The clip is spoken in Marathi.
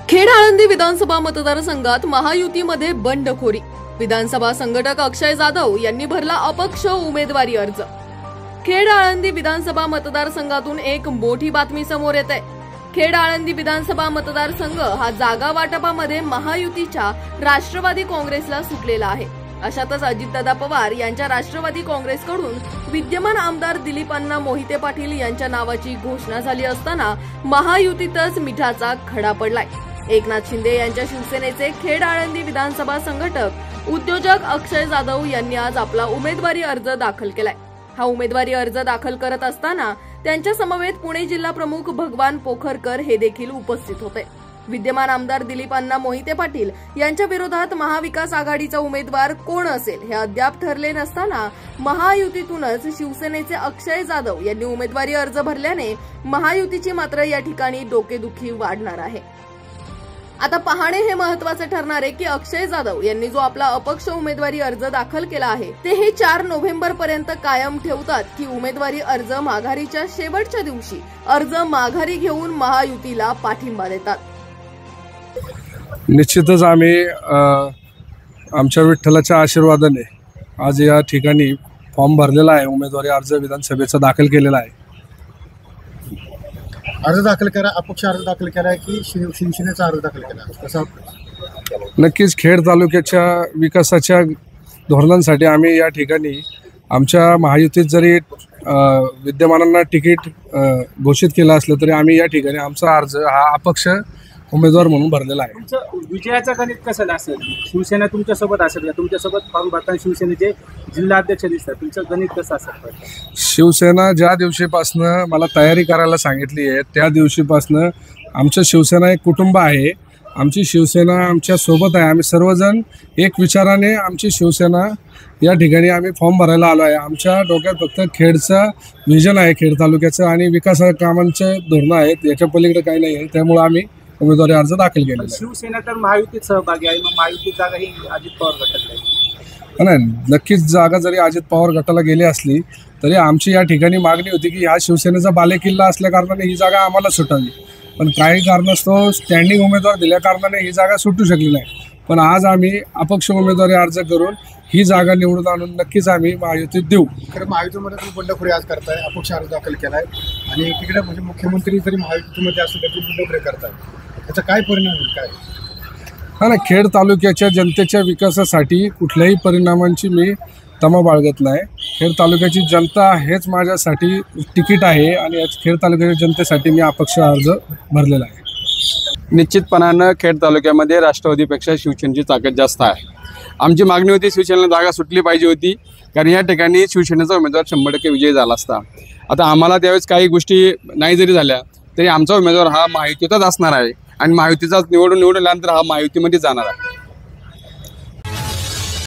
खेड आळंदी विधानसभा मतदारसंघात महायुतीमध्ये बंडखोरी। विधानसभा संघटक अक्षय जाधव यांनी भरला अपक्ष उमेदवारी अर्ज। खेड आळंदी विधानसभा मतदारसंघातून एक मोठी बातमी समोर येते। खेड आळंदी विधानसभा मतदारसंघ हा जागा वाटपामध्ये महायुतीच्या राष्ट्रवादी काँग्रेसला सुटलेला आहे। अशातच अजितदादा पवार यांच्या राष्ट्रवादी काँग्रेसकडून विद्यमान आमदार दिलीप अण्णा मोहिते पाटील यांच्या नावाची घोषणा झाली असताना महायुतीतच मिठाचा खडा पडलाय। एकनाथ शिंदे यांच्या शिवसेनेचे खेड आळंदी विधानसभा संघटक उद्योजक अक्षय जाधव यांनी आज आपला उमेदवारी अर्ज दाखल केलाय। हा उमेदवारी अर्ज दाखल करत असताना त्यांच्या समवेत पुणे जिल्हा प्रमुख भगवान पोखरकर हे देखील उपस्थित होते। विद्यमान आमदार दिलीप अण्णा मोहिते पाटील यांच्या विरोधात महाविकास आघाडीचा उमेदवार कोण असेल हे अद्याप ठरले नसताना महायुतीतूनच शिवसेनेचे अक्षय जाधव यांनी उमेदवारी अर्ज भरल्याने महायुतीची मात्र या ठिकाणी डोकेदुखी वाढणार आहे। आता पाहणे हे महत्त्वाचे ठरणार आहे की अक्षय जाधव यांनी जो आपला अपक्ष उमेदवारी अर्ज दाखल केला आहे ते हे 4 नोव्हेंबर पर्यंत कायम ठेवतात की उमेदवारी अर्ज माघारीच्या शेवटच्या दिवशी अर्ज माघारी घेऊन महायुतीला पाठिंबा देतात। निश्चितच आम्ही आमच्या विठ्ठलाच्या आशीर्वादाने आज या ठिकाणी फॉर्म भरलेला आहे। उमेदवारी अर्ज विधानसभेचा दाखल केलेला आहे। अर्ज दाखल करा, अपक्ष अर्ज दाखल केला की शिवसेनेचा अर्ज दाखल केला कसा? नक्कीच खेड तालुक्याच्या विकासाच्या धोरणांसाठी आम्ही या ठिकाणी आमच्या महायुतीत जरी विद्यमानांना तिकीट घोषित केलं असलं तरी आम्ही या ठिकाणी आमचा अर्ज हा अपक्ष उमेदवार म्हणून भरलेला आहे। तुमचं विजयाचं गणित कसं असेल? शिवसेना तुमच्यासोबत असेल का? तुमच्यासोबत फॉर्म भरताना शिवसेनेचे जिल्हा अध्यक्ष दिसतात, तुमचं गणित कसं असेल? शिवसेना ज्या दिवशीपासनं मला तयारी करायला सांगितली आहे त्या दिवशीपासनं आमचं शिवसेना एक कुटुंब आहे। आमची शिवसेना आमच्या सोबत आहे। आम्ही सर्वजण एक विचाराने आमची शिवसेना या ठिकाणी आम्ही फॉर्म भरायला आलो आहे। आमच्या डोक्यात फक्त खेडचं विजन आहे, खेड तालुक्याचं आणि विकास कामांचे धोरणं आहेत, याच्या पलीकडे काही नाही आहे। त्यामुळे आम्ही उमेदवारी अर्ज दाखल केलेला आहे। शिवसेना तर महायुतीत सहभागी आहे, मग महायुतीत जागा ही अजित पवार गटाला आहे। नाही, नक्कीच जागा जरी अजित पवार गटाला गेली असली तरी आमची या ठिकाणी मागणी होती की हा शिवसेनेचा बालेकिल्ला असल्या कारणाने ही जागा आम्हाला सुटावी, पण काही कारणास्तव स्टँडिंग उमेदवार दिल्या कारणाने ही जागा सुटू शकली नाही। पण आज आम्ही अपक्ष उमेदवारी अर्ज करून ही जागा निवडून आणून नक्कीच आम्ही महायुतीत देऊ। खरं महायुतीमध्ये तुम्ही बंडखोरी आज करताय, अपक्ष अर्ज दाखल केलाय आणि तिकडे म्हणजे मुख्यमंत्री जरी महायुतीमध्ये असले तरी बंडखोरी करताय, त्याचा काय परिणाम होईल? काय हा ना, खेड तालुक्याच्या जनतेच्या विकासासाठी कुठल्याही परिणामांची मी तमा बाळगत नाही। खेड तालुक्याची जनता हेच माझ्यासाठी तिकीट आहे आणि खेड तालुक्याच्या जनतेसाठी मी अपक्ष अर्ज भरलेला आहे। निश्चितपणानं खेड तालुक्यामध्ये राष्ट्रवादीपेक्षा शिवसेनेची ताकद जास्त आहे। आमची मागणी होती शिवसेनेला जागा सुटली पाहिजे होती, कारण या ठिकाणी शिवसेनेचा उमेदवार 100% विजयी झाला असता। आता आम्हाला त्यावेळेस काही गोष्टी नाही जरी झाल्या तरी आमचा उमेदवार हा महायुतीचाच असणार आहे आणि महायुतीचाच निवडून आल्यानंतर हा महायुतीमध्ये जाणार आहे।